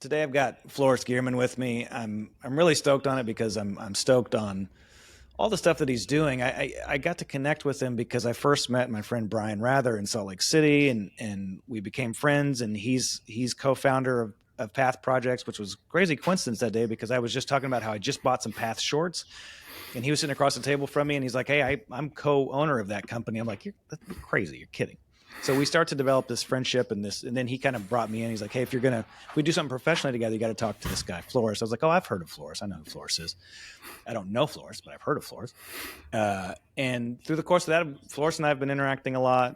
Today I've got Floris Gierman with me. I'm really stoked on it because I'm stoked on all the stuff that he's doing. I got to connect with him because I first met my friend Brian Rather in Salt Lake City, and we became friends. And he's co-founder of Path Projects, which was crazy coincidence that day because I was just talking about how I just bought some Path shorts, and he was sitting across the table from me, and he's like, "Hey, I'm co-owner of that company." I'm like, "That's crazy! You're kidding." So we start to develop this friendship and then he kind of brought me in. He's like, "Hey, if we do something professionally together, you got to talk to this guy, Floris." I was like, "Oh, I've heard of Floris. I know who Floris is. I don't know Floris, but I've heard of Floris." And through the course of that, Floris and I have been interacting a lot.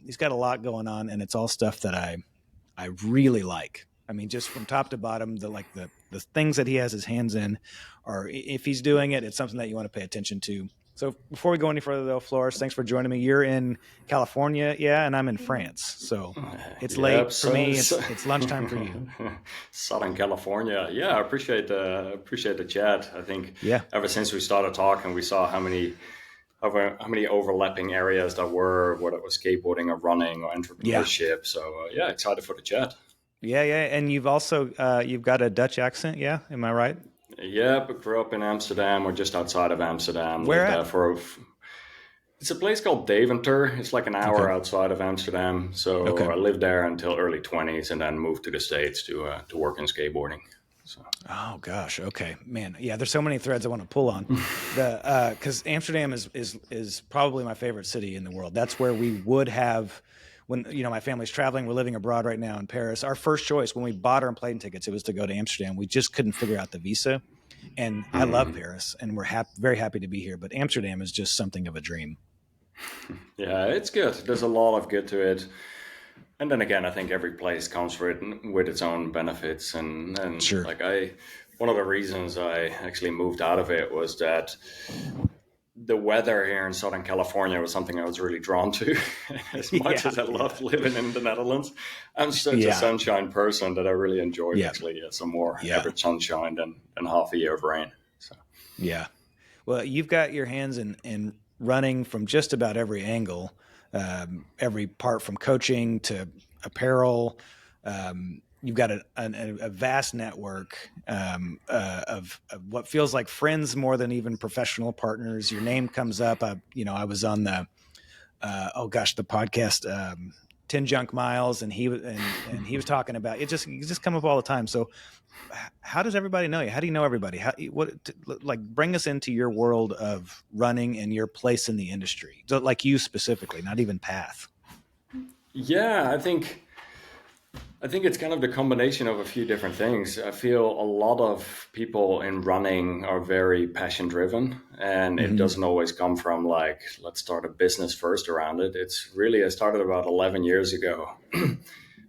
He's got a lot going on, and it's all stuff that I really like. I mean, just from top to bottom, the things that he has his hands in, or if he's doing it, it's something that you want to pay attention to. So before we go any further, though, Floris, thanks for joining me. You're in California, yeah, and I'm in France, so it's late for me. It's lunchtime for you. Southern California, yeah. I appreciate the chat. I think Yeah. ever since we started talking, we saw how many overlapping areas there were, whether it was skateboarding or running or entrepreneurship. Yeah. So excited for the chat. Yeah, and you've also you've got a Dutch accent, yeah? Am I right? Yeah, but grew up in Amsterdam or just outside of Amsterdam. Where at? It's a place called Deventer. It's like an hour outside of Amsterdam. So I lived there until early 20s and then moved to the States to work in skateboarding. So. Oh gosh, okay, man. Yeah, there's so many threads I want to pull on. Because Amsterdam is probably my favorite city in the world. That's where we would have. When my family's traveling, we're living abroad right now in Paris. Our first choice when we bought our plane tickets, it was to go to Amsterdam. We just couldn't figure out the visa, and I love Paris, and we're very happy to be here. But Amsterdam is just something of a dream. Yeah, it's good. There's a lot of good to it, and then again, I think every place comes with its own benefits, and sure. One of the reasons I actually moved out of it was that the weather here in Southern California was something I was really drawn to. As much as I loved living in the Netherlands, I'm such a sunshine person that I really enjoyed actually some more average sunshine than half a year of rain. So. Yeah. Well, you've got your hands in running from just about every angle, every part from coaching to apparel. You've got a vast network of what feels like friends more than even professional partners. Your name comes up. I was on the the podcast 10 Junk Miles, and he was talking about it. You just come up all the time. So how does everybody know you? How do you know everybody? Bring us into your world of running and your place in the industry, so, like you specifically, not even Path. Yeah, I think it's kind of the combination of a few different things. I feel a lot of people in running are very passion driven, and it doesn't always come from like, let's start a business first around it. It's really, I started about 11 years ago.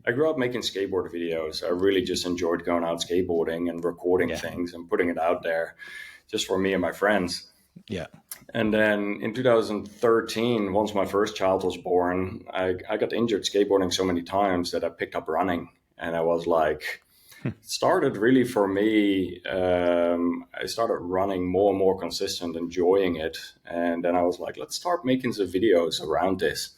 I grew up making skateboard videos. I really just enjoyed going out skateboarding and recording things and putting it out there just for me and my friends. Yeah. And then in 2013, once my first child was born, I got injured skateboarding so many times that I picked up running. And I was like, it started really for me. I started running more and more consistent, enjoying it. And then I was like, let's start making some videos around this.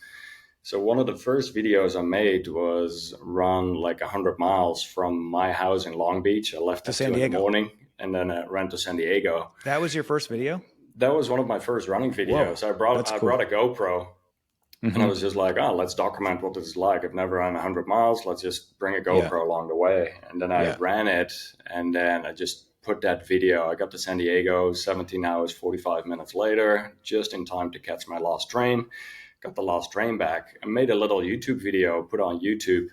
So one of the first videos I made was run like 100 miles from my house in Long Beach. I left at 2 in the morning and then I ran to San Diego. That was your first video? That was one of my first running videos. Whoa, I brought a GoPro and I was just like, let's document what this is like. I've never run 100 miles. Let's just bring a GoPro along the way. And then I ran it, and then I just put that video. I got to San Diego 17 hours, 45 minutes later, just in time to catch my last train. Got the last train back. I made a little YouTube video, put on YouTube.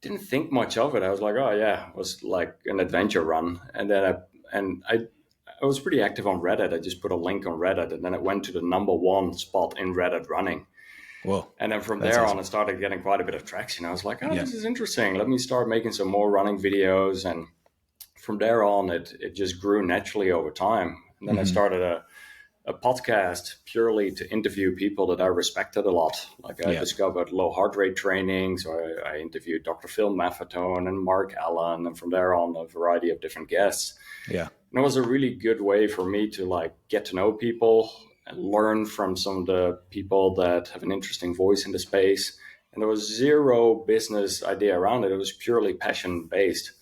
Didn't think much of it. I was like, it was like an adventure run. And then I was pretty active on Reddit. I just put a link on Reddit, and then it went to the #1 spot in Reddit running. Whoa. And then from there on, I started getting quite a bit of traction. I was like, this is interesting. Let me start making some more running videos. And from there on, it just grew naturally over time. And then I started a podcast purely to interview people that I respected a lot. Like I discovered low heart rate training. So I interviewed Dr. Phil Maffetone and Mark Allen. And from there on, a variety of different guests. Yeah. And it was a really good way for me to like get to know people and learn from some of the people that have an interesting voice in the space. And there was zero business idea around it. It was purely passion based.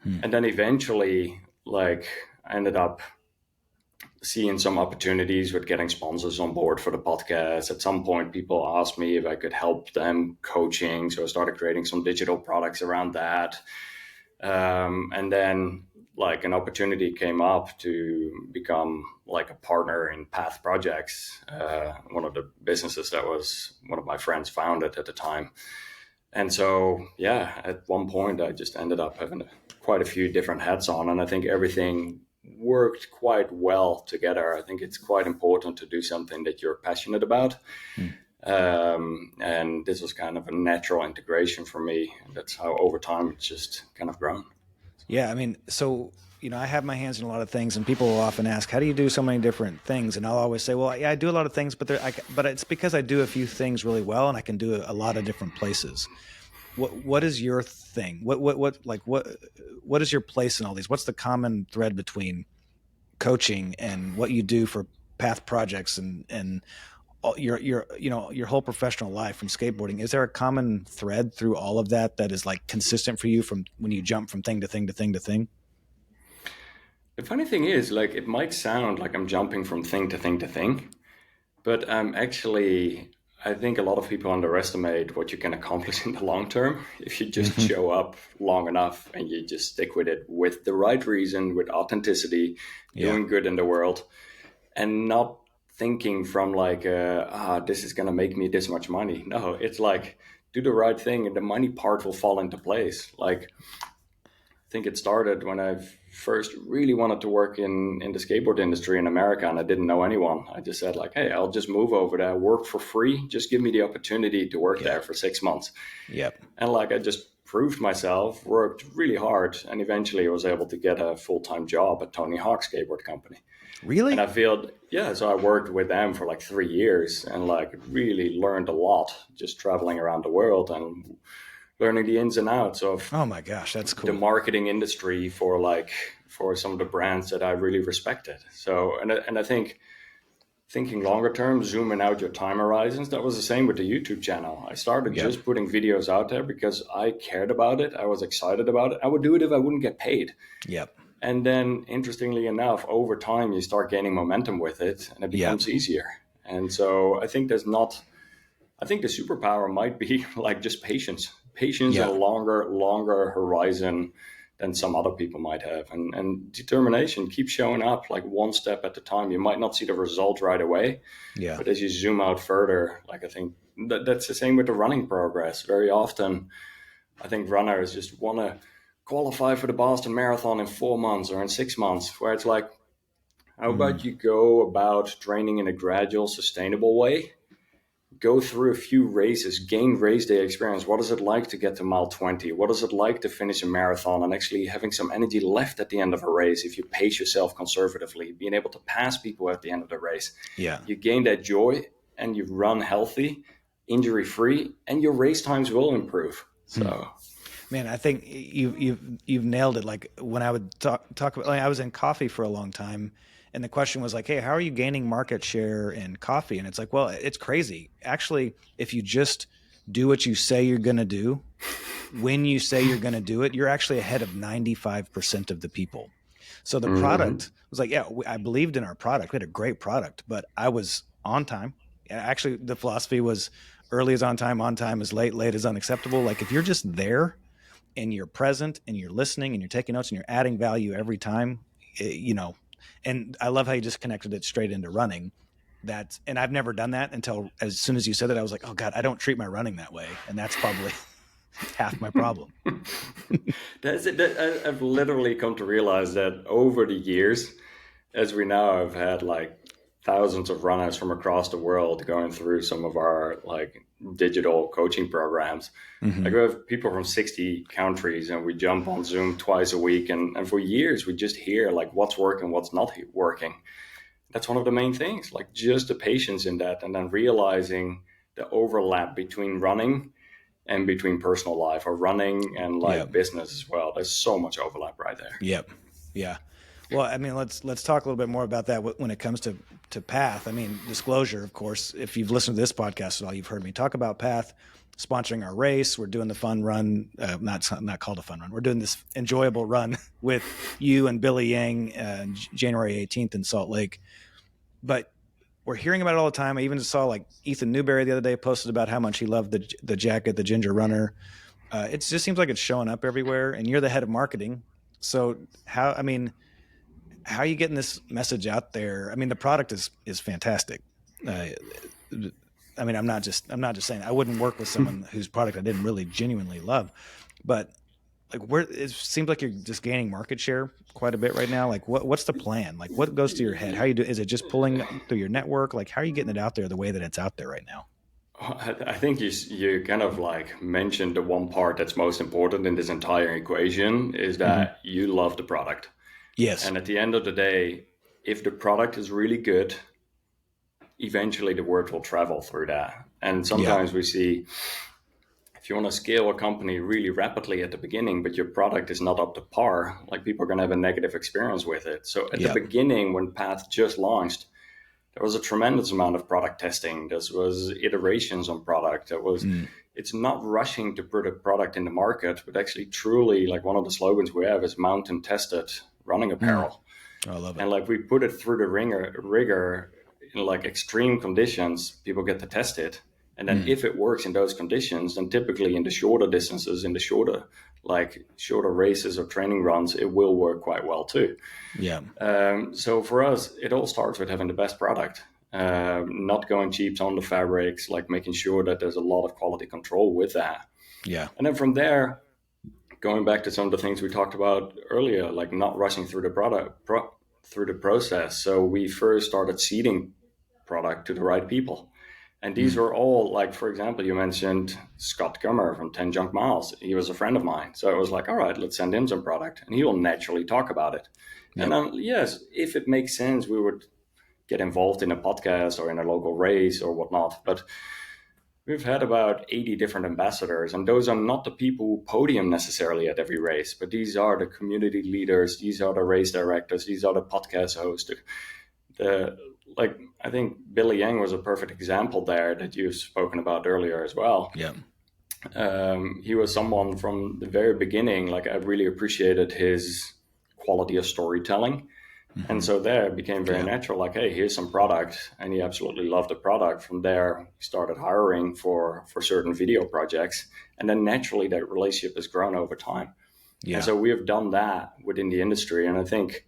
And then eventually, like, I ended up seeing some opportunities with getting sponsors on board for the podcast. At some point, people asked me if I could help them coaching. So I started creating some digital products around that. And then like an opportunity came up to become like a partner in Path Projects, one of the businesses that was one of my friends founded at the time. And so, yeah, at one point I just ended up having quite a few different hats on, and I think everything worked quite well together. I think it's quite important to do something that you're passionate about. And this was kind of a natural integration for me. That's how over time it's just kind of grown. Yeah, I mean, so, I have my hands in a lot of things, and people will often ask, how do you do so many different things? And I'll always say, well, yeah, I do a lot of things, but it's because I do a few things really well, and I can do a lot of different places. What is your thing? What is your place in all these? What's the common thread between coaching and what you do for Path Projects and your whole professional life from skateboarding? Is there a common thread through all of that is like consistent for you from when you jump from thing to thing to thing to thing? The funny thing is, like, it might sound like I'm jumping from thing to thing to thing, but I think a lot of people underestimate what you can accomplish in the long term if you just show up long enough and you just stick with it with the right reason, with authenticity, doing good in the world, and not thinking from like, this is going to make me this much money. No, it's like, do the right thing and the money part will fall into place. Like, I think it started when I first really wanted to work in the skateboard industry in America, and I didn't know anyone. I just said like, hey, I'll just move over there, work for free. Just give me the opportunity to work there for 6 months. Yep. And like, I just proved myself, worked really hard, and eventually I was able to get a full-time job at Tony Hawk's skateboard company. Really? And I feel, so I worked with them for like 3 years and like really learned a lot just traveling around the world and learning the ins and outs of, oh my gosh, that's cool, the marketing industry for some of the brands that I really respected. So, and I think thinking longer term, zooming out your time horizons, that was the same with the YouTube channel. I started just putting videos out there because I cared about it. I was excited about it. I would do it if I wouldn't get paid. Yep. And then interestingly enough, over time, you start gaining momentum with it and it becomes easier. And so I think the superpower might be like just patience and a longer horizon than some other people might have. And determination, keep showing up like one step at a time. You might not see the result right away, but as you zoom out further, like I think that's the same with the running progress. Very often, I think runners just want to qualify for the Boston Marathon in 4 months or in 6 months, where it's like, how about you go about training in a gradual, sustainable way? Go through a few races, gain race day experience. What is it like to get to mile 20? What is it like to finish a marathon and actually having some energy left at the end of a race if you pace yourself conservatively, being able to pass people at the end of the race? Yeah. You gain that joy and you run healthy, injury-free, and your race times will improve. So... Man, I think you've nailed it. Like when I would talk about, I was in coffee for a long time, and the question was like, hey, how are you gaining market share in coffee? And it's like, well, it's crazy. Actually, if you just do what you say you're going to do, when you say you're going to do it, you're actually ahead of 95% of the people. So the product was like, I believed in our product. We had a great product, but I was on time. Actually, the philosophy was early is on time is late is unacceptable. Like if you're just there, and you're present and you're listening and you're taking notes and you're adding value every time, and I love how you just connected it straight into running. And I've never done that until as soon as you said it, I was like, oh God, I don't treat my running that way. And that's probably half my problem. That's it. I've literally come to realize that over the years, as we now have had like thousands of runners from across the world going through some of our like digital coaching programs. Like we have people from 60 countries and we jump on Zoom twice a week. And for years, we just hear like what's working, what's not working. That's one of the main things, like just the patience in that. And then realizing the overlap between running and between personal life or running and like business as well. There's so much overlap right there. Yep. Yeah. Well, I mean, let's talk a little bit more about that when it comes to Path. I mean, disclosure, of course, if you've listened to this podcast at all, you've heard me talk about Path. sponsoring our race. We're doing the fun run, not called a fun run. We're doing this enjoyable run with you and Billy Yang, January 18th in Salt Lake. But we're hearing about it all the time. I even saw like Ethan Newberry the other day posted about how much he loved the jacket, the Ginger Runner. It just seems like it's showing up everywhere, and you're the head of marketing. So how are you getting this message out there? I mean, the product is fantastic. I mean, I'm not just saying I wouldn't work with someone whose product I didn't really genuinely love, but like it seems like you're just gaining market share quite a bit right now. Like what's the plan? Like what goes to your head? How you do? Is it just pulling through your network? Like how are you getting it out there the way that it's out there right now? I think you kind of like mentioned the one part that's most important in this entire equation is that you love the product. Yes. And at the end of the day, if the product is really good, eventually the word will travel through that. And sometimes we see, if you want to scale a company really rapidly at the beginning, but your product is not up to par, like people are going to have a negative experience with it. So at the beginning, when Path just launched, there was a tremendous amount of product testing. This was iterations on product. It's not rushing to put a product in the market, but actually truly, like one of the slogans we have is mountain tested running apparel. I love it. And like we put it through the rigor in like extreme conditions, people get to test it. And then if it works in those conditions, then typically in the shorter distances, in the shorter races or training runs, it will work quite well too. Yeah. So for us, it all starts with having the best product, not going cheap on the fabrics, like making sure that there's a lot of quality control with that. Yeah. And then from there, going back to some of the things we talked about earlier, like not rushing through through the process. So we first started seeding product to the right people. And these were all like, for example, you mentioned Scott Gummer from 10 Junk Miles. He was a friend of mine. So it was like, all right, let's send him some product and he will naturally talk about it. Yep. And then, yes, if it makes sense, we would get involved in a podcast or in a local race or whatnot. But we've had about 80 different ambassadors, and those are not the people who podium necessarily at every race, but these are the community leaders, these are the race directors, these are the podcast hosts, like I think Billy Yang was a perfect example there that you've spoken about earlier as well. Yeah. He was someone from the very beginning, like I really appreciated his quality of storytelling. And so there it became very natural, like, hey, here's some product. And he absolutely loved the product. From there, he started hiring for certain video projects. And then naturally that relationship has grown over time. Yeah. And so we have done that within the industry. And I think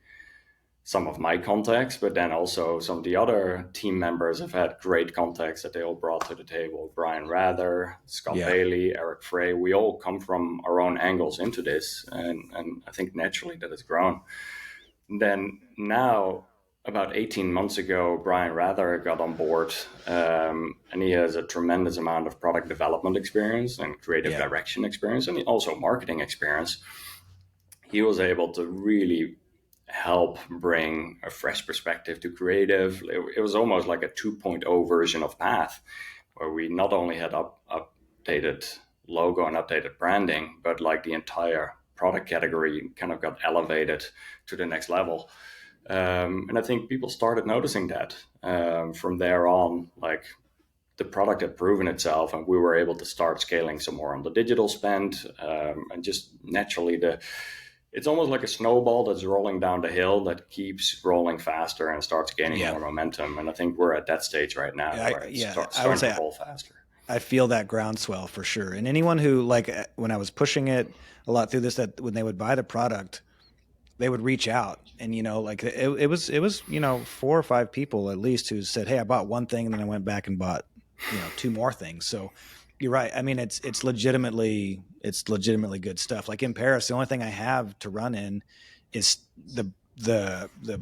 some of my contacts, but then also some of the other team members have had great contacts that they all brought to the table. Brian Rather, Scott Bailey, Eric Frey, we all come from our own angles into this. And I think naturally that has grown. Then now, about 18 months ago, Brian Rather got on board, and he has a tremendous amount of product development experience and creative direction experience, and also marketing experience. He was able to really help bring a fresh perspective to creative. It was almost like a 2.0 version of Path, where we not only had updated logo and updated branding, but like the entire product category kind of got elevated to the next level. And I think people started noticing that from there on, like the product had proven itself and we were able to start scaling some more on the digital spend. And just naturally it's almost like a snowball that's rolling down the hill that keeps rolling faster and starts gaining more momentum. And I think we're at that stage right now where it's starting to roll faster. I feel that groundswell for sure. And anyone who, like, when I was pushing it a lot through this, that when they would buy the product, they would reach out and, like it was, 4 or 5 people at least who said, hey, I bought one thing and then I went back and bought, 2 more things. So you're right. I mean, it's legitimately good stuff. Like in Paris, the only thing I have to run in is the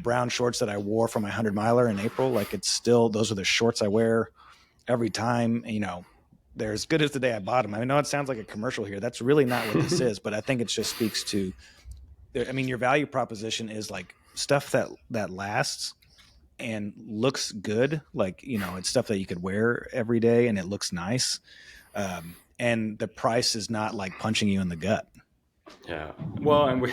brown shorts that I wore for my 100 miler in April. Like it's still, those are the shorts I wear every time, they're as good as the day I bought them. I know it sounds like a commercial here. That's really not what this is, but I think it just speaks to, your value proposition is like stuff that lasts and looks good. Like, it's stuff that you could wear every day and it looks nice. And the price is not like punching you in the gut. Yeah. Well, and we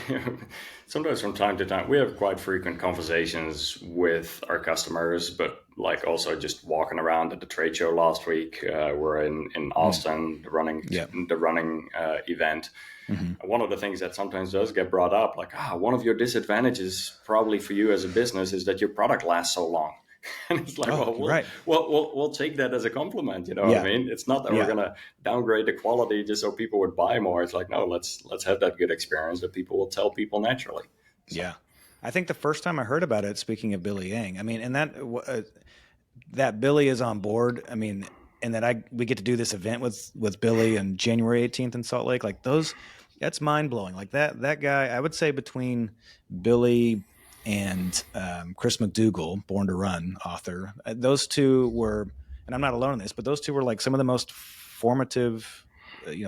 sometimes from time to time we have quite frequent conversations with our customers, but like also just walking around at the trade show last week. We're in Austin Yeah. the running event. Hmm. One of the things that sometimes does get brought up, like, one of your disadvantages probably for you as a business is that your product lasts so long. And it's like, Oh, well, you're right. we'll take that as a compliment. You know what I Yeah. mean? It's not that we're Yeah. going to downgrade the quality just so people would buy more. It's like, no, let's have that good experience that people will tell people naturally. So. Yeah. I think the first time I heard about it, speaking of Billy Yang, I mean, and that Billy is on board. I mean, and that we get to do this event with Billy on January 18th in Salt Lake. Like that's mind blowing. Like that guy, I would say between Billy and Chris McDougall, Born to Run author, those two were, and I'm not alone in this, but those two were like some of the most formative,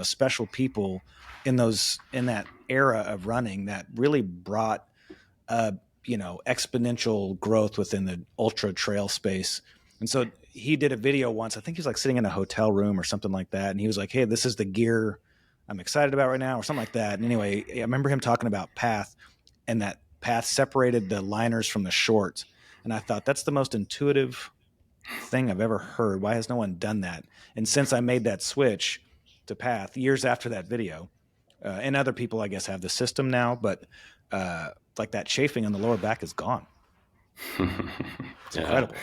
special people in that era of running that really brought exponential growth within the ultra trail space. And so he did a video once. I think he was like sitting in a hotel room or something like that. And he was like, "Hey, this is the gear I'm excited about right now," or something like that. And anyway, I remember him talking about Path, and that Path separated the liners from the shorts. And I thought that's the most intuitive thing I've ever heard. Why has no one done that? And since I made that switch to Path years after that video, and other people, I guess, have the system now, but like that chafing on the lower back is gone. It's incredible.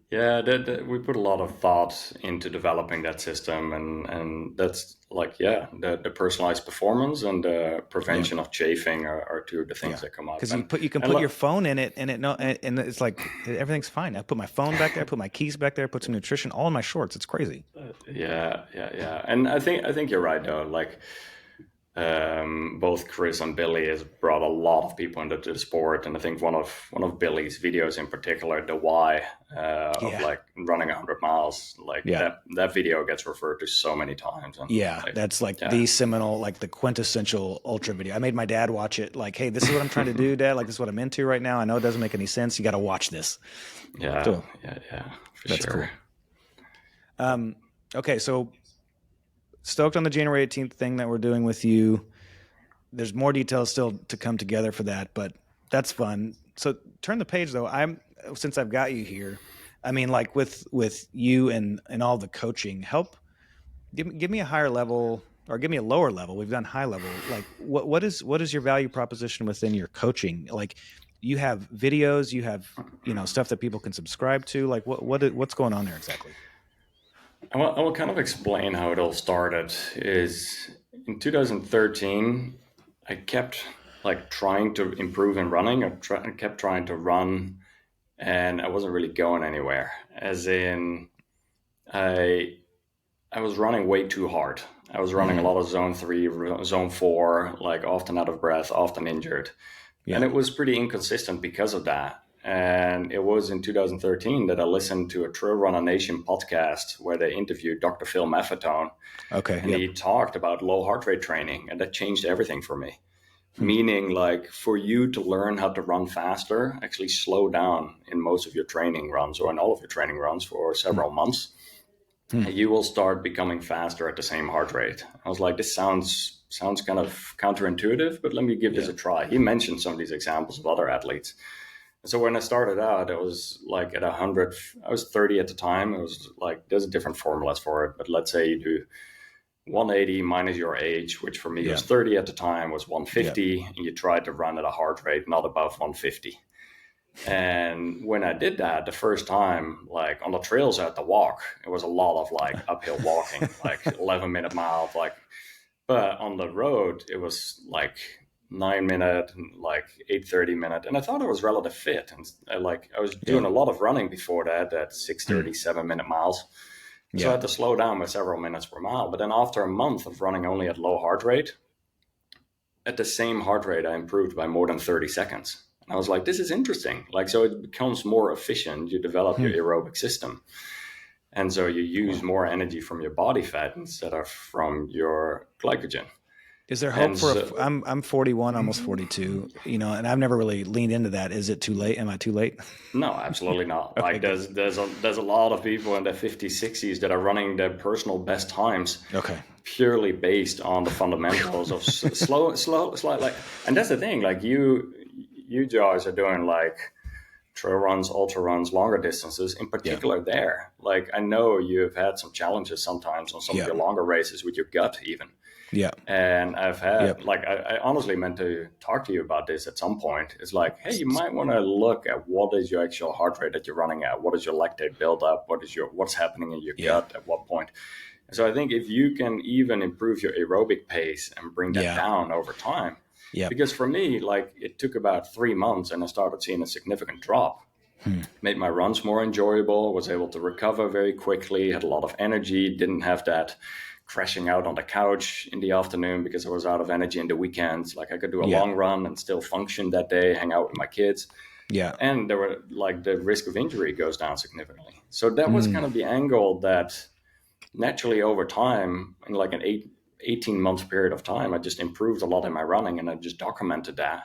Yeah, we put a lot of thought into developing that system, and that's like, the personalized performance and the prevention of chafing are two of the things that come up. Because you can put your phone in it, and it's like everything's fine. I put my phone back there, I put my keys back there, I put some nutrition all in my shorts. It's crazy. Yeah. And I think you're right though. Like, both Chris and Billy has brought a lot of people into the sport, and I think one of Billy's videos in particular, the why of like running 100 miles, like that video gets referred to so many times. And that's like the seminal, like the quintessential ultra video. I made my dad watch it. Like, hey, this is what I'm trying to do, Dad. Like, this is what I'm into right now. I know it doesn't make any sense. You got to watch this. Yeah, so, that's sure. Cool. Okay, so stoked on the January 18th thing that we're doing with you. There's more details still to come together for that, but that's fun. So turn the page though. Since I've got you here, I mean, like with you and all the coaching, give me a higher level or give me a lower level. We've done high level. Like what is your value proposition within your coaching? Like you have videos, you have, stuff that people can subscribe to. Like what's going on there exactly? I will kind of explain how it all started. Is in 2013, I kept like trying to improve in running. I kept trying to run, and I wasn't really going anywhere. As in, I was running way too hard. I was running a lot of zone 3, zone 4, like often out of breath, often injured. Yeah. And it was pretty inconsistent because of that. And it was in 2013 that I listened to a Trail Runner Nation podcast where they interviewed Dr. Phil Maffetone. Okay. And he talked about low heart rate training, and that changed everything for me. Meaning, like, for you to learn how to run faster, actually slow down in most of your training runs or in all of your training runs for several months. You will start becoming faster at the same heart rate. I was like, this sounds kind of counterintuitive, but let me give this a try. He mentioned some of these examples of other athletes. So when I started out, it was like at 100, I was 30 at the time. It was like, there's different formulas for it, but let's say you do 180 minus your age, which for me was 30 at the time, was 150. And you tried to run at a heart rate not above 150. And when I did that the first time, like on the trails at the walk, it was a lot of like uphill walking, like 11-minute mile, but on the road, it was like 9-minute and like 8:30 minute. And I thought I was relative fit. And I was doing a lot of running before that at 6:30, 7-minute miles. So I had to slow down by several minutes per mile. But then after a month of running only at low heart rate, at the same heart rate, I improved by more than 30 seconds. And I was like, this is interesting. Like, so it becomes more efficient. You develop your aerobic system. And so you use more energy from your body fat instead of from your glycogen. Is there hope And for so, I'm 41, almost 42, and I've never really leaned into that. Is it too late? Am I too late? no, absolutely not. Okay, Like good. there's a lot of people in their 50s, 60s that are running their personal best times Okay. purely based on the fundamentals of slow, like, and that's the thing. Like you guys are doing like trail runs, ultra runs, longer distances, in Yeah. particular there. Like I know you've had some challenges sometimes on some of Yeah. your longer races with your gut even. Yeah. And I've had, Yep. like, I honestly meant to talk to you about this at some point. It's like, hey, you might want to look at what is your actual heart rate that you're running at? What is your lactate buildup? What's happening in your Yeah. gut at what point? So I think if you can even improve your aerobic pace and bring that down over time, because for me, like it took about 3 months and I started seeing a significant drop. Made my runs more enjoyable, was able to recover very quickly, had a lot of energy, didn't have that crashing out on the couch in the afternoon because I was out of energy in the weekends. Like I could do a long run and still function that day, hang out with my kids. Yeah. And there were like the risk of injury goes down significantly. So that was kind of the angle that naturally over time, in like an 18-month period of time, I just improved a lot in my running and I just documented that.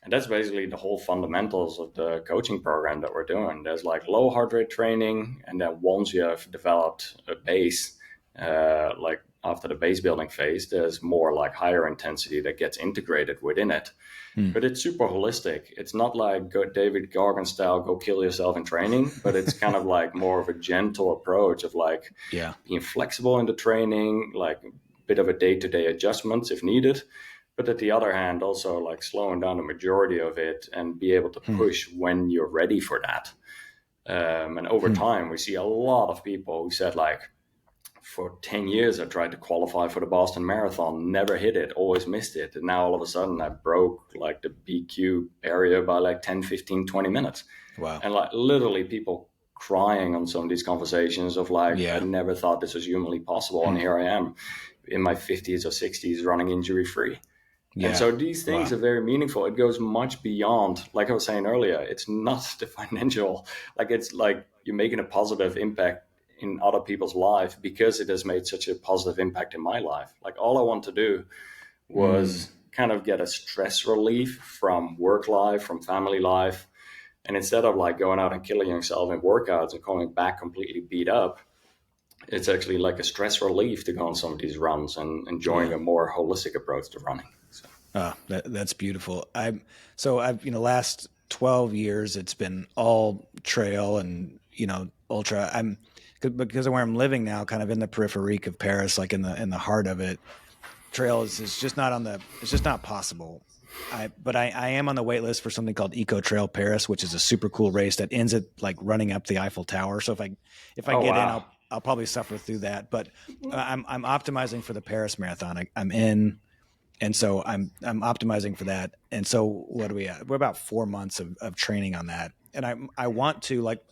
And that's basically the whole fundamentals of the coaching program that we're doing. There's like low heart rate training. And then once you have developed a base, like after the base building phase, there's more like higher intensity that gets integrated within it. But it's super holistic. It's not like David Gargan style, go kill yourself in training, but it's kind of like more of a gentle approach of like being flexible in the training, like a bit of a day-to-day adjustments if needed. But at the other hand, also like slowing down the majority of it and be able to push when you're ready for that. And over time, we see a lot of people who said like, for 10 years, I tried to qualify for the Boston Marathon, never hit it, always missed it. And now all of a sudden I broke like the BQ area by like 10, 15, 20 minutes. Wow. And like literally people crying on some of these conversations of like, I never thought this was humanly possible. And here I am in my 50s or 60s running injury free. Yeah. And so these things are very meaningful. It goes much beyond, like I was saying earlier, it's not the financial, like it's like you're making a positive impact in other people's life because it has made such a positive impact in my life. Like all I want to do was kind of get a stress relief from work life, from family life. And instead of like going out and killing yourself in workouts and coming back completely beat up, it's actually like a stress relief to go on some of these runs and enjoying a more holistic approach to running. So. That's beautiful. I've last 12 years, it's been all trail and, ultra. Because of where I'm living now, kind of in the periphery of Paris, like in the heart of it, trail is just not it's just not possible. But I am on the wait list for something called Eco Trail Paris, which is a super cool race that ends at like running up the Eiffel Tower. So if I get in, I'll probably suffer through that. But I'm optimizing for the Paris Marathon. I'm in, and so I'm optimizing for that. And so what are we at? We're about 4 months of training on that, and I want to like.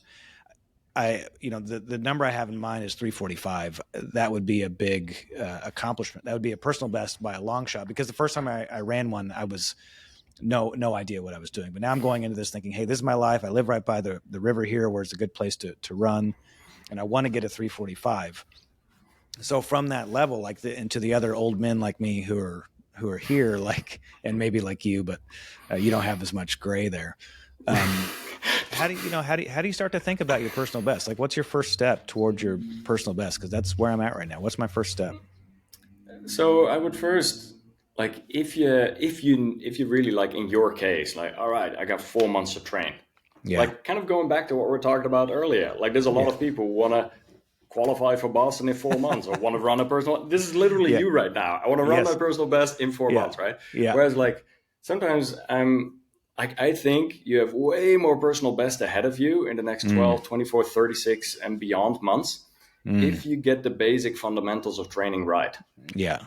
The number I have in mind is 345. That would be a big accomplishment. That would be a personal best by a long shot, because the first time I ran one, I was no idea what I was doing. But now I'm going into this thinking, hey, this is my life. I live right by the river here, where it's a good place to run, and I want to get a 345. So from that level, like into the other old men like me who are here, like, and maybe like you, but you don't have as much gray there. How do you start to think about your personal best? Like, what's your first step towards your personal best? Because that's where I'm at right now. What's my first step? So I would first, like, if you really, like in your case, like, all right, I got 4 months to train. Yeah. Like kind of going back to what we were talking about earlier. Like there's a lot of people who want to qualify for Boston in 4 months or want to run a personal. This is literally you right now. I want to run my personal best in 4 months, right? Yeah. Whereas like sometimes I think you have way more personal best ahead of you in the next 12, 24, 36 and beyond months if you get the basic fundamentals of training right. Yeah.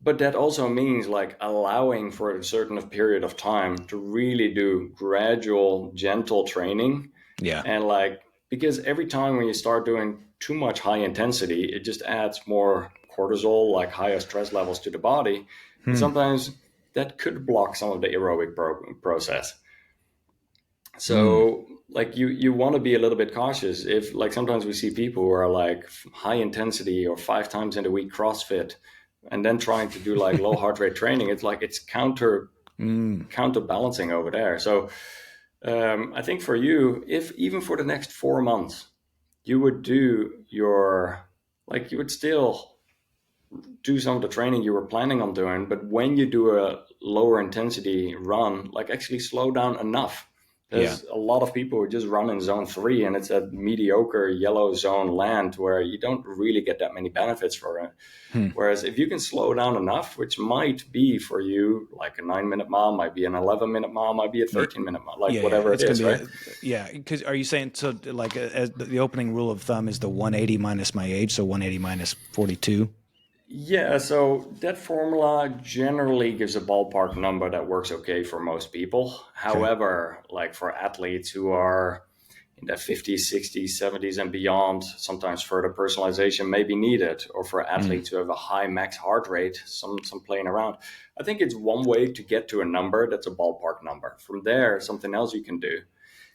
But that also means like allowing for a certain period of time to really do gradual, gentle training. Yeah. And like, because every time when you start doing too much high intensity, it just adds more cortisol, like higher stress levels to the body. And sometimes that could block some of the aerobic process. So like you want to be a little bit cautious. If like sometimes we see people who are like high intensity or 5 times in a week CrossFit, and then trying to do like low heart rate training, it's like it's counterbalancing over there. So I think for you, if even for the next 4 months, you would do you would still do some of the training you were planning on doing, but when you do a lower intensity run, like actually slow down enough. There's a lot of people who just run in zone 3, and it's a mediocre yellow zone land where you don't really get that many benefits for it. Whereas if you can slow down enough, which might be for you like a 9-minute mile, might be an 11-minute mile, might be a 13-minute mile, whatever it is, right? Because are you saying, so like as the opening rule of thumb is the 180 minus my age, so 180 minus 42? Yeah, so that formula generally gives a ballpark number that works okay for most people. However, like for athletes who are in the 50s, 60s, 70s and beyond, sometimes further personalization may be needed. Or for athletes who have a high max heart rate, some playing around. I think it's one way to get to a number that's a ballpark number. From there, something else you can do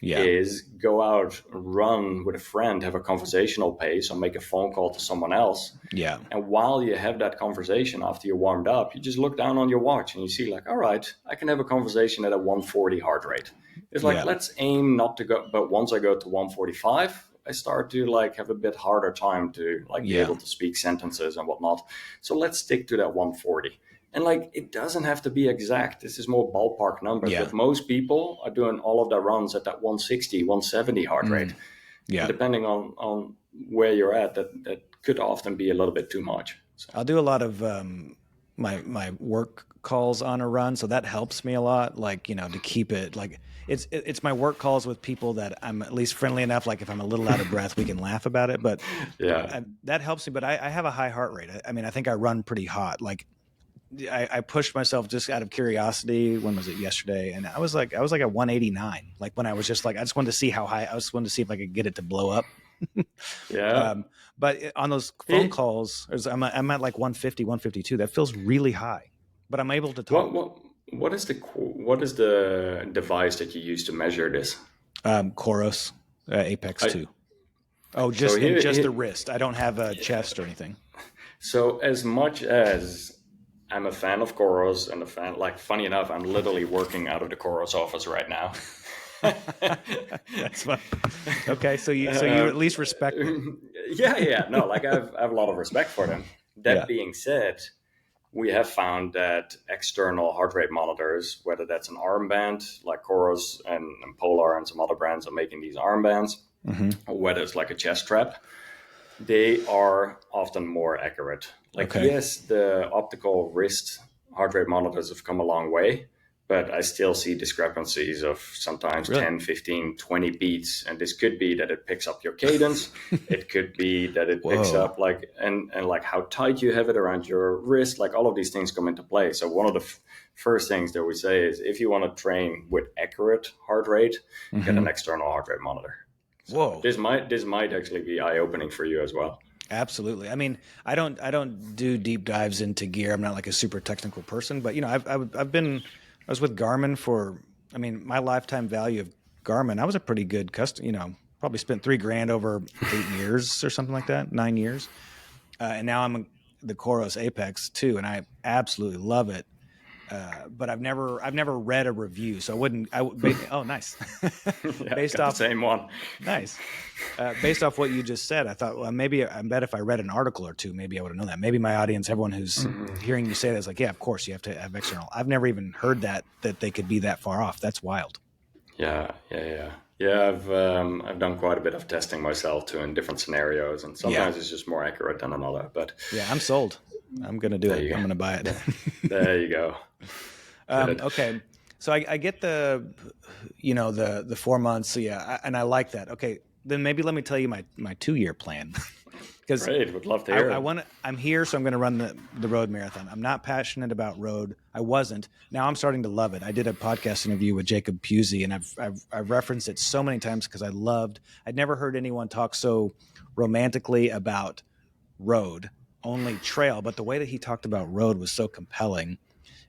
is go out, run with a friend, have a conversational pace, or make a phone call to someone else. Yeah. And while you have that conversation after you're warmed up, you just look down on your watch and you see like, all right, I can have a conversation at a 140 heart rate. It's like, let's aim not to go, but once I go to 145, I start to like have a bit harder time to like be able to speak sentences and whatnot. So let's stick to that 140. And like, it doesn't have to be exact. This is more ballpark numbers. But most people are doing all of their runs at that 160, 170 heart rate. And depending on where you're at, that could often be a little bit too much. So. I'll do a lot of my work calls on a run, so that helps me a lot. Like, you know, to keep it like it's my work calls with people that I'm at least friendly enough. Like if I'm a little out of breath, we can laugh about it. But that helps me. But I have a high heart rate. I mean, I think I run pretty hot. Like I pushed myself just out of curiosity. When was it? Yesterday, and I was like at 189. Like when I was just like, I just wanted to see how high. I just wanted to see if I could get it to blow up. But on those phone calls, I'm at like 150, 152. That feels really high, but I'm able to talk. What is the device that you use to measure this? Coros Apex 2. Oh, just the wrist. I don't have a chest or anything. So as much as I'm a fan of Coros and like funny enough, I'm literally working out of the Coros office right now. That's fun. Okay, so you at least respect them. No, like I have a lot of respect for them. That being said, we have found that external heart rate monitors, whether that's an armband like Coros and Polar and some other brands are making these armbands, or whether it's like a chest strap, they are often more accurate. Like yes, the optical wrist heart rate monitors have come a long way, but I still see discrepancies of sometimes 10, 15, 20 beats. And this could be that it picks up your cadence. It could be that it picks up like, and like how tight you have it around your wrist. Like all of these things come into play. So one of the first things that we say is if you want to train with accurate heart rate, get an external heart rate monitor. So this might actually be eye-opening for you as well. Absolutely. I mean, I don't do deep dives into gear. I'm not like a super technical person, but you know, I was with Garmin for, I mean, my lifetime value of Garmin, I was a pretty good customer, you know, probably spent $3,000 over 8 years or something like that, 9 years. And now I'm the Coros Apex 2, and I absolutely love it. But I've never read a review, so oh, nice. Based off the same one. Nice. Based off what you just said, I thought, well, I bet if I read an article or two, maybe I would have known that. Maybe my audience, everyone who's hearing you say that is like, yeah, of course you have to have external. I've never even heard that they could be that far off. That's wild. Yeah. I've done quite a bit of testing myself too in different scenarios, and sometimes it's just more accurate than another. But yeah, I'm sold. I'm gonna do it. I'm gonna buy it. There you go. Okay, so I get the 4 months. So and I like that. Okay, then maybe let me tell you my 2-year plan. Because great, would love to hear it. I'm here, so I'm going to run the road marathon. I'm not passionate about road. I wasn't. Now I'm starting to love it. I did a podcast interview with Jacob Pusey, and I've referenced it so many times because I'd never heard anyone talk so romantically about road, only trail. But the way that he talked about road was so compelling.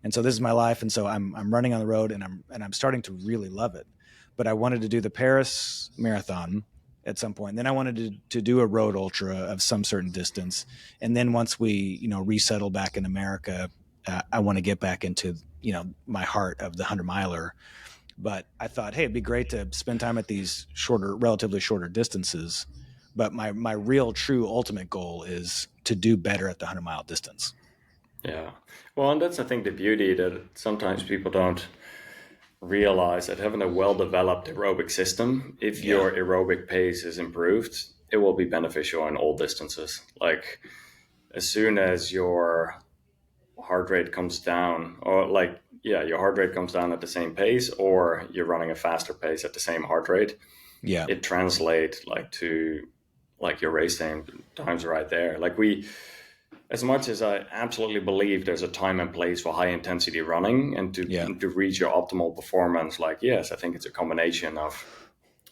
And so this is my life, and so I'm running on the road, and I'm starting to really love it. But I wanted to do the Paris Marathon, at some point. And then I wanted to do a road ultra of some certain distance. And then once we, resettle back in America, I want to get back into, my heart of the 100-miler. But I thought, hey, it'd be great to spend time at these relatively shorter distances. But my real, true, ultimate goal is to do better at the 100-mile distance. Yeah. Well, and that's, I think, the beauty that sometimes people don't realize, that having a well-developed aerobic system, if your aerobic pace is improved, it will be beneficial in all distances. Like, as soon as your heart rate comes down, or your heart rate comes down at the same pace, or you're running a faster pace at the same heart rate, it translates to your race times right there. As much as I absolutely believe there's a time and place for high intensity running and to reach your optimal performance, yes, I think it's a combination of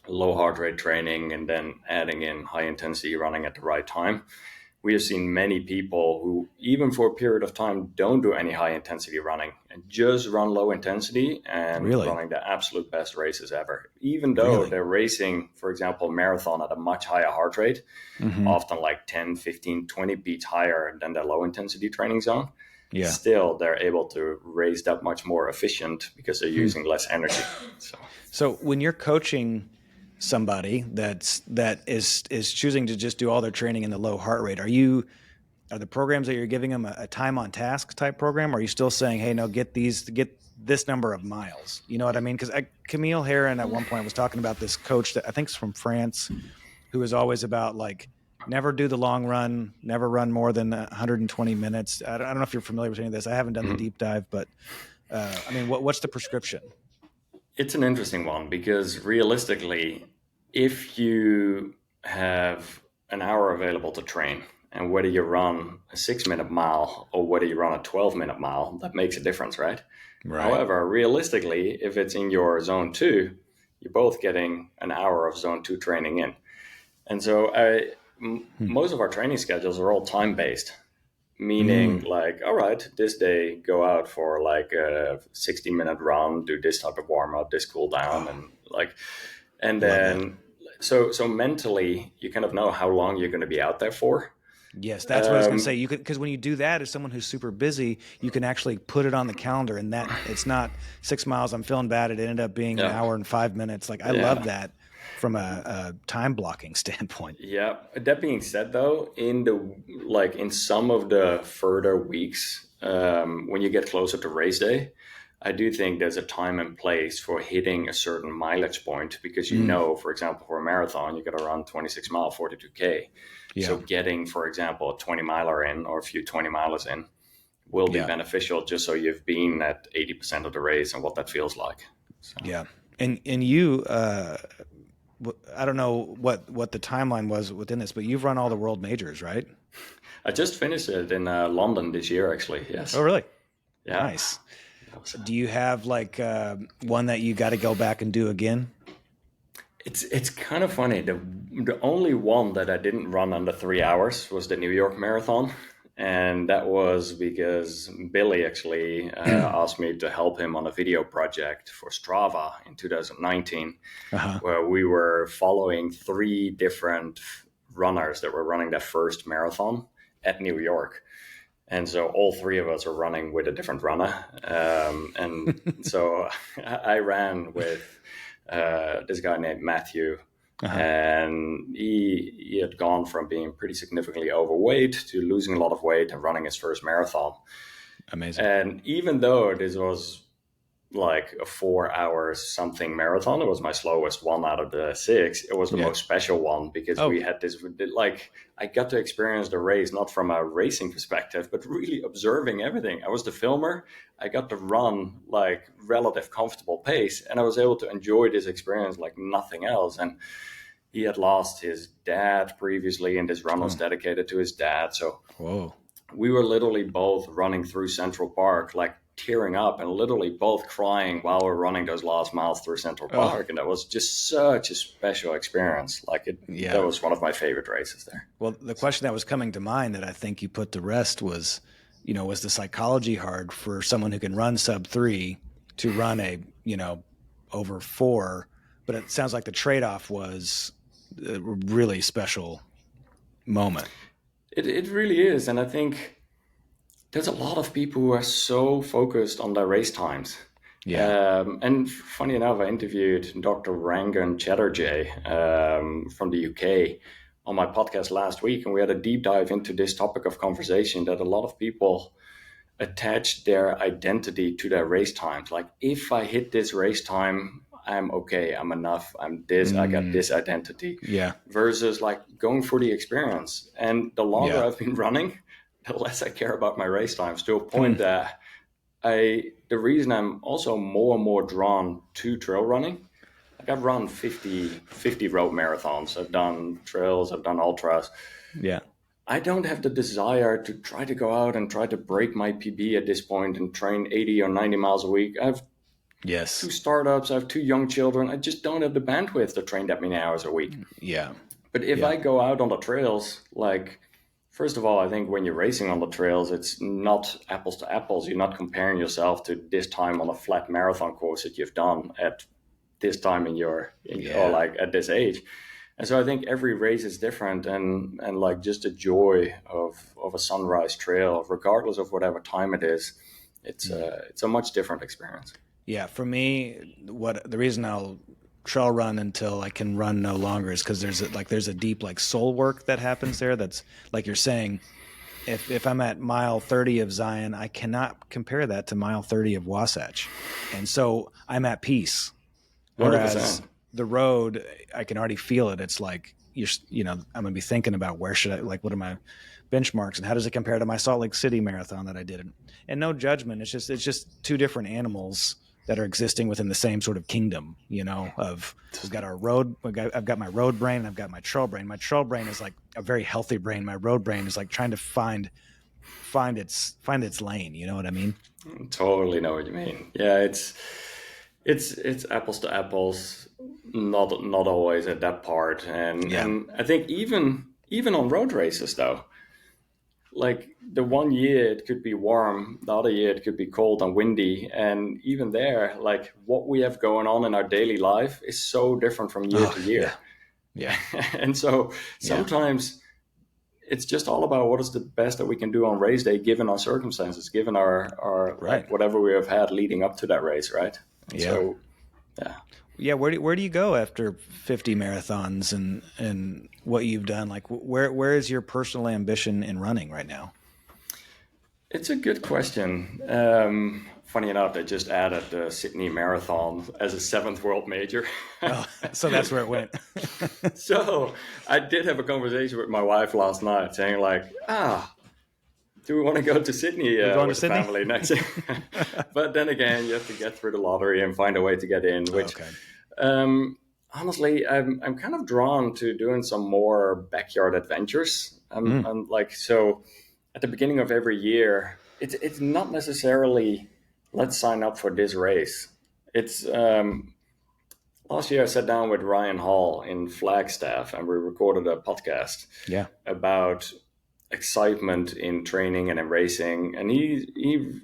low heart rate training and then adding in high intensity running at the right time. We have seen many people who, even for a period of time, don't do any high intensity running and just run low intensity and running the absolute best races ever. Even though they're racing, for example, a marathon at a much higher heart rate, often 10, 15, 20 beats higher than their low intensity training zone. Still, they're able to race that much more efficient because they're using less energy. So when you're coaching somebody that is choosing to just do all their training in the low heart rate, are the programs that you're giving them a time on task type program? Or are you still saying, hey, no, get this number of miles? You know what I mean? Because Camille Herron at one point was talking about this coach that I think is from France, who was always about never do the long run, never run more than 120 minutes. I don't know if you're familiar with any of this. I haven't done the deep dive, but what's the prescription? It's an interesting one, because realistically, if you have an hour available to train, and whether you run a 6-minute mile or whether you run a 12-minute mile, that makes a difference, right? However, realistically, if it's in your zone 2, you're both getting an hour of zone 2 training in. And so most of our training schedules are all time-based, meaning all right, this day go out for a 60-minute run, do this type of warm-up, this cool down, and then so mentally you kind of know how long you're going to be out there for. Yes, that's what I was going to say. You could, because when you do that as someone who's super busy, you can actually put it on the calendar, and that it's not 6 miles, I'm feeling bad, it ended up being an hour and 5 minutes. I love that from a time blocking standpoint. Yeah. That being said, though, in some of the further weeks, when you get closer to race day, I do think there's a time and place for hitting a certain mileage point, because for example, for a marathon, you got to run 26 mile, 42K. So getting, for example, a 20 miler in or a few 20 milers in will be beneficial, just so you've been at 80% of the race and what that feels like. So. Yeah. And you, I don't know what the timeline was within this, but you've run all the world majors, right? I just finished it in London this year, actually. Yes. Oh, really? Yeah. Nice. Do you have one that you got to go back and do again? It's kind of funny. The only one that I didn't run under 3 hours was the New York Marathon. And that was because Billy actually asked me to help him on a video project for Strava in 2019, where we were following 3 different runners that were running their first marathon at New York. And so all 3 of us are running with a different runner. And so I ran with this guy named Matthew. And he had gone from being pretty significantly overweight to losing a lot of weight and running his first marathon. Amazing. And even though this was a 4 hours something marathon, it was my slowest one out of the 6. It was the most special one, because we had this, I got to experience the race, not from a racing perspective, but really observing everything. I was the filmer. I got to run relative comfortable pace, and I was able to enjoy this experience like nothing else. And he had lost his dad previously, and this run was dedicated to his dad. So we were literally both running through Central Park, tearing up and literally both crying while we're running those last miles through Central Park. And that was just such a special experience. That was one of my favorite races there. Well, the question that was coming to mind that I think you put to rest was, was the psychology hard for someone who can run sub 3 to run a, over 4? But it sounds like the trade-off was a really special moment. It really is. And I think there's a lot of people who are so focused on their race times. Yeah. And funny enough, I interviewed Dr. Rangan Chatterjee from the UK on my podcast last week, and we had a deep dive into this topic of conversation that a lot of people attach their identity to their race times. Like, if I hit this race time, I'm okay, I'm enough, I'm this, I got this identity. Yeah. Versus like going for the experience. And the longer I've been running, the less I care about my race times, to a point that the reason I'm also more and more drawn to trail running, like I've run 50 road marathons, I've done trails, I've done ultras. Yeah. I don't have the desire to try to go out and try to break my PB at this point and train 80 or 90 miles a week. I have 2 startups, I have 2 young children. I just don't have the bandwidth to train that many hours a week. Yeah. But if I go out on the trails, like, first of all, I think when you're racing on the trails, it's not apples to apples. You're not comparing yourself to this time on a flat marathon course that you've done at this time or like at this age. And so I think every race is different, and like just the joy of a sunrise trail, regardless of whatever time it is, it's a much different experience. Yeah, for me, the reason I'll trail run until I can run no longer is because there's a deep like soul work that happens there. That's like you're saying, if I'm at mile 30 of Zion, I cannot compare that to mile 30 of Wasatch, and so I'm at peace. Whereas 100%. The road, I can already feel it. It's like I'm gonna be thinking about what are my benchmarks and how does it compare to my Salt Lake City marathon that I did. And no judgment. It's just 2 different animals that are existing within the same sort of kingdom, of we've got our road. I've got my road brain and I've got my trail brain. My trail brain is like a very healthy brain. My road brain is like trying to find its lane. You know what I mean? Totally know what you mean. Yeah, it's apples to apples, not always at that part. And I think even on road races though, like the one year it could be warm, the other year it could be cold and windy, and even there, like what we have going on in our daily life is so different from year to year. Yeah. And so sometimes it's just all about what is the best that we can do on race day, given our circumstances, given our like whatever we have had leading up to that race, right? So, yeah. Where do you go after 50 marathons and what you've done? Like where is your personal ambition in running right now? It's a good question. Funny enough, they just added the Sydney Marathon as a 7th world major. So that's where it went. So I did have a conversation with my wife last night saying like, do we want to go to Sydney with the family next year? But then again, you have to get through the lottery and find a way to get in, which honestly, I'm kind of drawn to doing some more backyard adventures. I'm like, so at the beginning of every year, it's not necessarily let's sign up for this race. It's last year I sat down with Ryan Hall in Flagstaff and we recorded a podcast about excitement in training and in racing, and he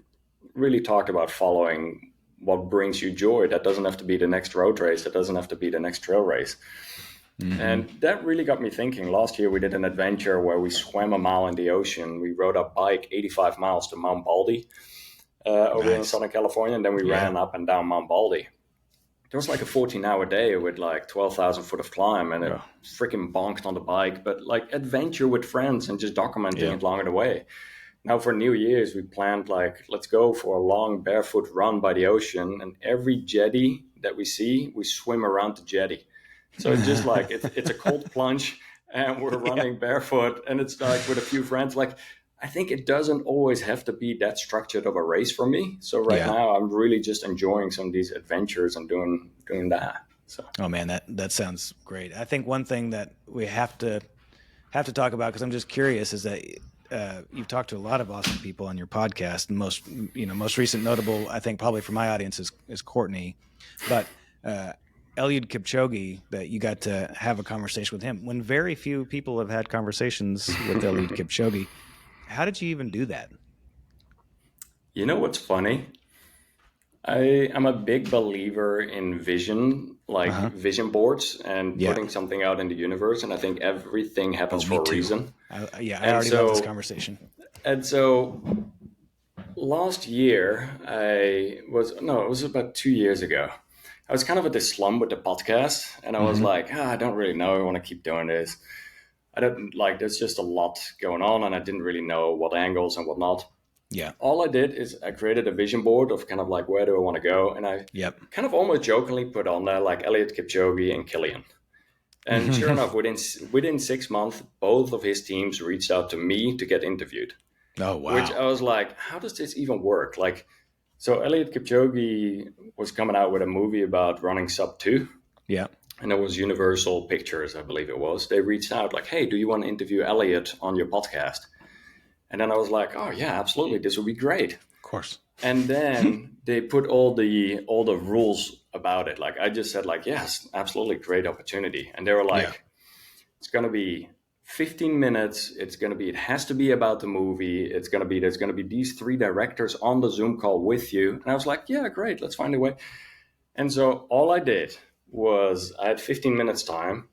really talked about following what brings you joy. That doesn't have to be the next road race, that doesn't have to be the next trail race. And that really got me thinking. Last year we did an adventure where we swam a mile in the ocean. We rode our bike 85 miles to Mount Baldy over in Southern California, and then we ran up and down Mount Baldy. It was like a 14-hour day with like 12,000 foot of climb, and it freaking bonked on the bike, but like adventure with friends and just documenting it along the way. Now for New Year's, we planned like, let's go for a long barefoot run by the ocean, and every jetty that we see, we swim around the jetty. So it's just like, it's a cold plunge and we're running barefoot, and it's like with a few friends. Like, I think it doesn't always have to be that structured of a race for me. So now I'm really just enjoying some of these adventures and doing that. So. Oh man, that sounds great. I think one thing that we have to talk about, because I'm just curious, is that you've talked to a lot of awesome people on your podcast, and most recent notable, I think probably for my audience is Courtney, but Eliud Kipchoge, that you got to have a conversation with him when very few people have had conversations with Eliud Kipchoge. How did you even do that? You know what's funny? I'm a big believer in vision, like vision boards and putting something out in the universe. And I think everything happens for a reason. I already love this conversation. And so last year, it was about 2 years ago. I was kind of at this slump with the podcast, and I was like, I don't really know. I want to keep doing this. I don't like, there's just a lot going on, and I didn't really know what angles and whatnot. Yeah. All I did is I created a vision board of kind of like, where do I want to go? And I kind of almost jokingly put on there like Eliud Kipchoge and Killian. And sure enough, within 6 months, both of his teams reached out to me to get interviewed. Oh, wow. Which I was like, how does this even work? Like, so Eliud Kipchoge was coming out with a movie about running sub 2. Yeah. And it was Universal Pictures, I believe it was. They reached out like, hey, do you want to interview Eliud on your podcast? And then I was like, oh yeah, absolutely. This would be great. Of course. And then they put all the rules about it. Like I just said like, yes, absolutely. Great opportunity. And they were like, it's going to be 15 minutes. It has to be about the movie. There's going to be these 3 directors on the Zoom call with you. And I was like, yeah, great. Let's find a way. And so all I did was I had 15 minutes time.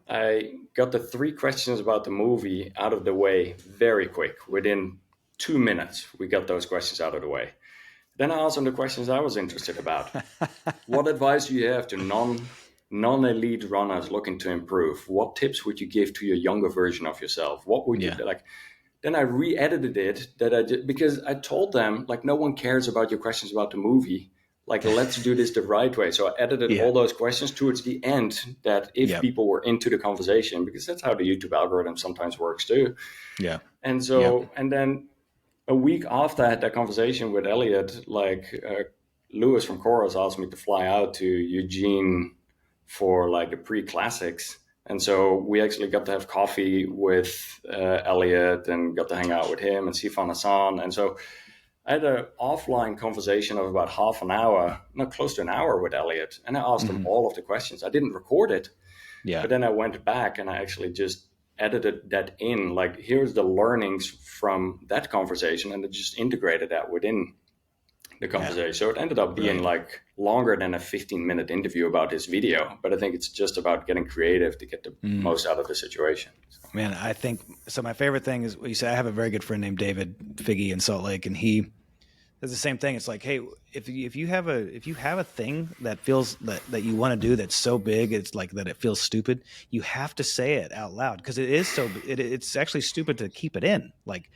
I got the 3 questions about the movie out of the way very quick. Within 2 minutes, we got those questions out of the way. Then I asked them the questions I was interested about. What advice do you have to non-elite runners looking to improve? What tips would you give to your younger version of yourself? What would you like? Then I re-edited it because I told them like, no one cares about your questions about the movie. Like, let's do this the right way. So I edited all those questions towards the end that if people were into the conversation, because that's how the YouTube algorithm sometimes works too. Yeah. And so, and then a week after I had that conversation with Eliud, like Lewis from Chorus asked me to fly out to Eugene for like the pre-classics. And so we actually got to have coffee with Eliud and got to hang out with him and Sifan Hassan. And so I had an offline conversation of about half an hour, not close to an hour with Eliud. And I asked him all of the questions. I didn't record it. Yeah. But then I went back and I actually just edited that in. Like, here's the learnings from that conversation. And I just integrated that within the conversation. So it ended up being like longer than a 15-minute interview about this video. But I think it's just about getting creative to get the most out of the situation. So. Man, I think so. My favorite thing is what you say. I have a very good friend named David Figge in Salt Lake, and he does the same thing. It's like, hey, if you have a thing that feels that you want to do that's so big, it's like that it feels stupid. You have to say it out loud because it is so. It's actually stupid to keep it in, like.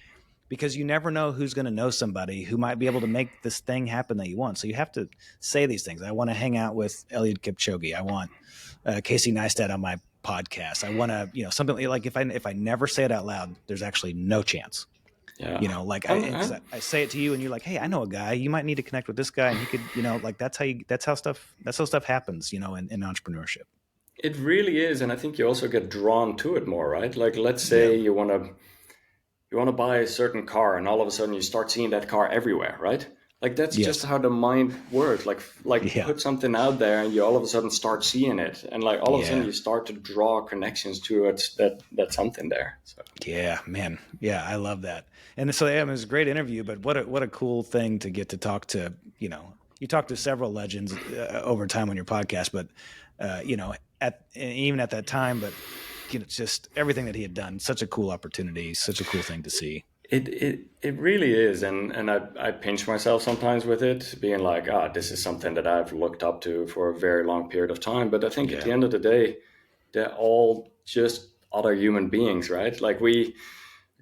Because you never know who's going to know somebody who might be able to make this thing happen that you want. So you have to say these things. I want to hang out with Eliud Kipchoge. I want Casey Neistat on my podcast. I want to, something like if I never say it out loud, there's actually no chance. Yeah. Like I say it to you and you're like, hey, I know a guy. You might need to connect with this guy, and he could, like that's how stuff happens, in entrepreneurship. It really is, and I think you also get drawn to it more, right? Like, let's say you want to buy a certain car, and all of a sudden you start seeing that car everywhere, right? Like that's just how the mind works. Like put something out there, and you all of a sudden start seeing it, and like all of a sudden you start to draw connections to it. That's something there. So. Yeah, man. Yeah, I love that. And so it was a great interview. But what a cool thing to get to talk to. You talk to several legends over time on your podcast, but even at that time, but. Just everything that he had done, such a cool opportunity, such a cool thing to see. It really is, and I pinch myself sometimes with it, being like, this is something that I've looked up to for a very long period of time. But I think at the end of the day, they're all just other human beings, right? Like I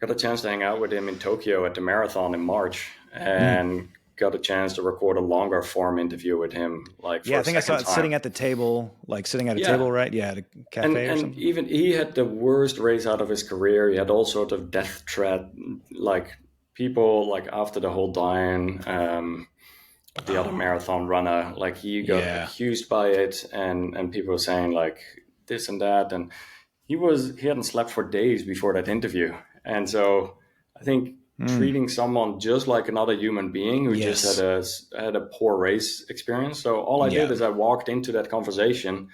got a chance to hang out with him in Tokyo at the marathon in March, and got a chance to record a longer form interview with him. I think I saw it sitting at the table, sitting at a table, right? Yeah, at a cafe or something. Even he had the worst race out of his career. He had all sorts of death threat, like people after the whole dying of the other marathon runner, like he got accused by it, and people were saying like this and that, and he hadn't slept for days before that interview, and so I think. Treating someone just like another human being who just had a poor race experience. So all I did is I walked into that conversation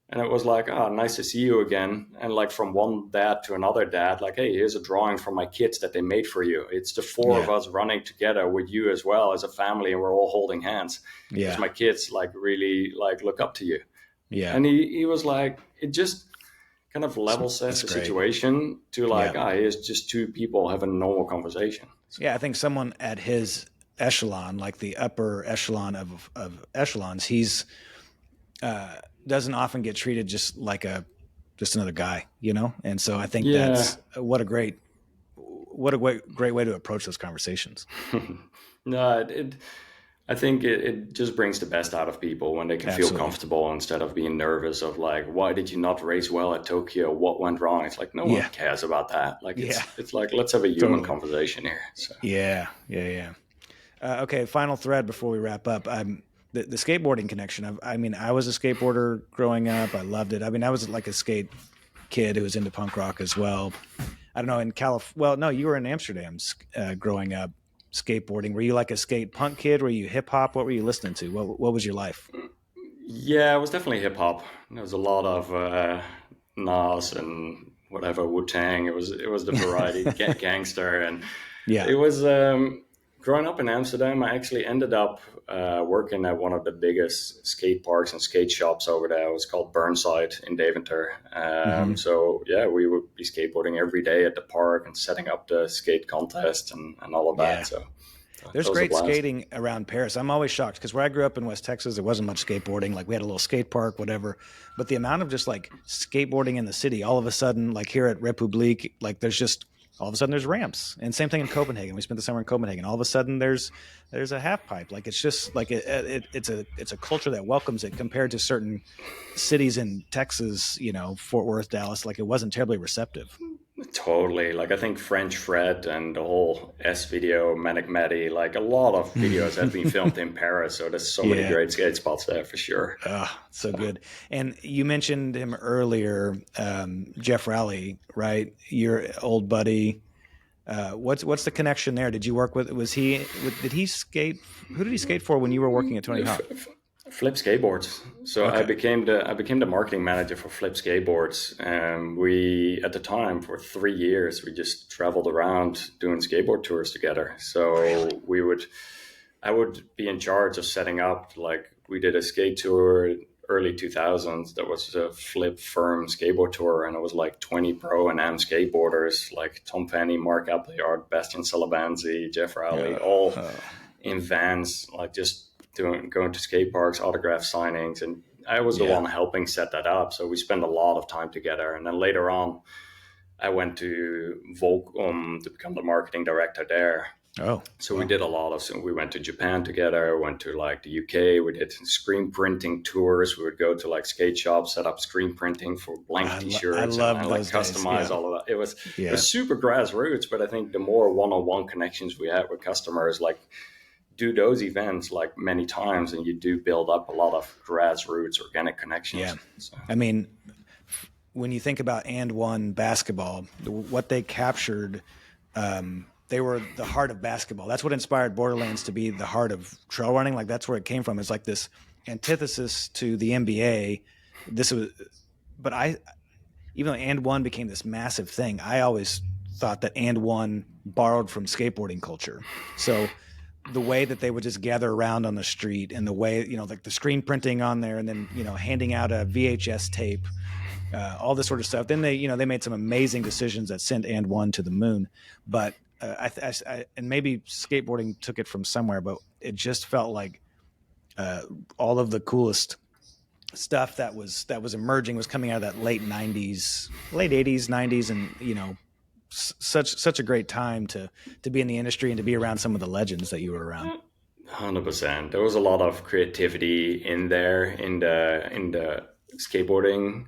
And it was like, oh, nice to see you again. And like from one dad to another dad, like, hey, here's a drawing from my kids that they made for you. It's the four of us running together with you as well as a family, and we're all holding hands. Because my kids like really like look up to you. Yeah. And he was like, it just kind of level sets the situation to like, here's just two people having a normal conversation. So, yeah, I think someone at his echelon, like the upper echelon of echelons, he's doesn't often get treated just like just another guy, you know? And so I think that's what a great way to approach those conversations. No, I think it just brings the best out of people when they can feel comfortable instead of being nervous of like, why did you not race well at Tokyo? What went wrong? It's like, no one cares about that. Like, it's like, let's have a human conversation here. So. Yeah. Okay. Final thread before we wrap up. The skateboarding connection. I was a skateboarder growing up. I loved it. I was like a skate kid who was into punk rock as well. I don't know, in well, no, you were in Amsterdam growing up skateboarding. Were you like a skate punk kid? Were you hip hop? What were you listening to? What was your life? Yeah, it was definitely hip hop. There was a lot of Nas and whatever, Wu-Tang. It was the variety, gangster. And it was... growing up in Amsterdam, I actually ended up working at one of the biggest skate parks and skate shops over there. It was called Burnside in Deventer. So yeah, we would be skateboarding every day at the park and setting up the skate contest and all of that. So there's great skating around Paris. I'm always shocked because where I grew up in West Texas, there wasn't much skateboarding. Like we had a little skate park, whatever. But the amount of just like skateboarding in the city, all of a sudden, like here at Republiek, like there's just all of a sudden there's ramps. And same thing in Copenhagen. We spent the summer in Copenhagen. All of a sudden there's a half pipe. Like it's just like it's a culture that welcomes it compared to certain cities in Texas, you know, Fort Worth, Dallas. Like it wasn't terribly receptive. Totally. Like I think French Fred and the whole S video, Manic Matty, like a lot of videos have been filmed in Paris. So there's so many great skate spots there for sure. So good. And you mentioned him earlier, Jeff Rowley, right? Your old buddy. What's the connection there? Did you work with? Did he skate? Who did he skate for when you were working at Tony Hawk? Flip Skateboards. So I became the marketing manager for Flip Skateboards. We at the time for 3 years we just traveled around doing skateboard tours together. So I would be in charge of setting up, like we did a skate tour early 2000s that was a Flip firm skateboard tour, and it was like 20 pro and am skateboarders like Tom Fanny, Mark Appleyard, Bastian Salabanzi, Jeff Rowley, all in vans, like just going to skate parks, autograph signings, and I was the one helping set that up. So we spent a lot of time together. And then later on, I went to Volcom to become the marketing director there. We did a lot of. We went to Japan together. Went to like the UK. We did screen printing tours. We would go to like skate shops, set up screen printing for blank T-shirts. I love and those customize all of that. It was super grassroots, but I think the more one-on-one connections we had with customers, like. Do those events like many times and you do build up a lot of grassroots organic connections. Yeah. So. I mean, when you think about And One basketball, what they captured, they were the heart of basketball. That's what inspired Borderlands to be the heart of trail running. Like that's where it came from. It's like this antithesis to the NBA. Even though And One became this massive thing, I always thought that And One borrowed from skateboarding culture. So the way that they would just gather around on the street and the way, you know, like the screen printing on there and then, you know, handing out a VHS tape, all this sort of stuff. Then they made some amazing decisions that sent And One to the moon. But and maybe skateboarding took it from somewhere, but it just felt like all of the coolest stuff that was emerging was coming out of that late 80s, 90s. And, you know, such a great time to be in the industry and to be around some of the legends that you were around. 100%. There was a lot of creativity in there in the skateboarding,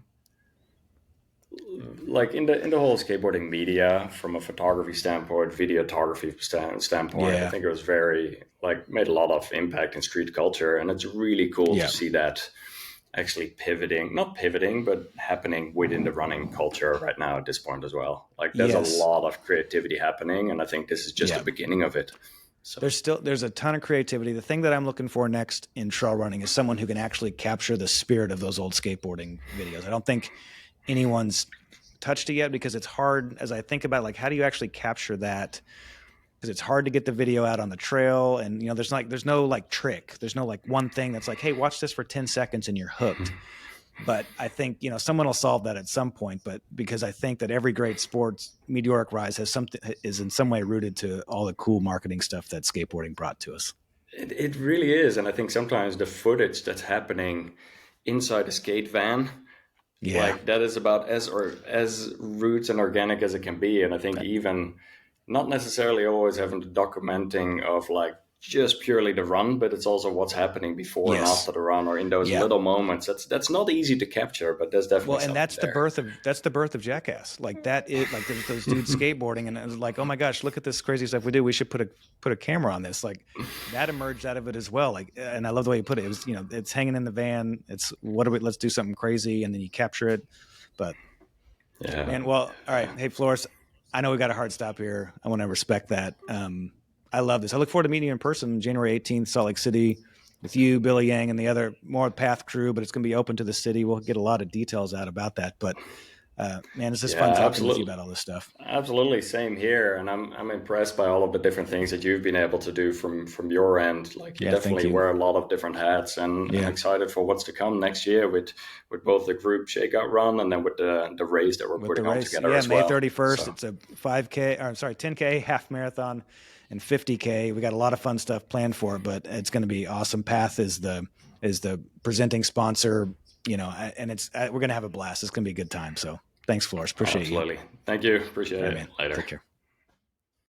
like in the whole skateboarding media from a photography standpoint, videography standpoint. I think it was very made a lot of impact in street culture, and it's really cool to see that actually not pivoting, but happening within the running culture right now at this point as well. Like there's a lot of creativity happening, and I think this is just the beginning of it. So there's a ton of creativity. The thing that I'm looking for next in trail running is someone who can actually capture the spirit of those old skateboarding videos. I don't think anyone's touched it yet, because it's hard. As I think about, like, how do you actually capture that? Because it's hard to get the video out on the trail, and there's no like trick. There's no like one thing that's like, hey, watch this for 10 seconds and you're hooked. But I think, someone will solve that at some point. But because I think that every great sport's meteoric rise is in some way rooted to all the cool marketing stuff that skateboarding brought to us. it really is. And I think sometimes the footage that's happening inside a skate van, like that is about as roots and organic as it can be. And I think even not necessarily always having the documenting of like just purely the run, but it's also what's happening before and after the run, or in those little moments. That's not easy to capture, but there's definitely and that's the birth of Jackass. Like that is like there's those dudes skateboarding, and it was like, oh my gosh, look at this crazy stuff we do. We should put a camera on this. Like that emerged out of it as well. Like, and I love the way you put it. It was it's hanging in the van. It's let's do something crazy, and then you capture it. But man, well, all right, hey Floris, I know we got a hard stop here. I want to respect that. I love this. I look forward to meeting you in person January 18th, Salt Lake City, with you, Billy Yang, and the other more Path crew, but it's going to be open to the city. We'll get a lot of details out about that. But man, it's just fun talking with you about all this stuff. Absolutely. Same here. And I'm impressed by all of the different things that you've been able to do from your end. Like you definitely wear a lot of different hats, and I'm excited for what's to come next year with both the group Shakeout Run and then with the race that we're putting on together as well. May 31st. So. It's a 10K, half marathon, and 50K. We got a lot of fun stuff planned for it, but it's going to be awesome. Path is the presenting sponsor, and we're going to have a blast. It's going to be a good time. So thanks, Floris. Appreciate you. Absolutely. Thank you. Appreciate it. Man. Later. Take care.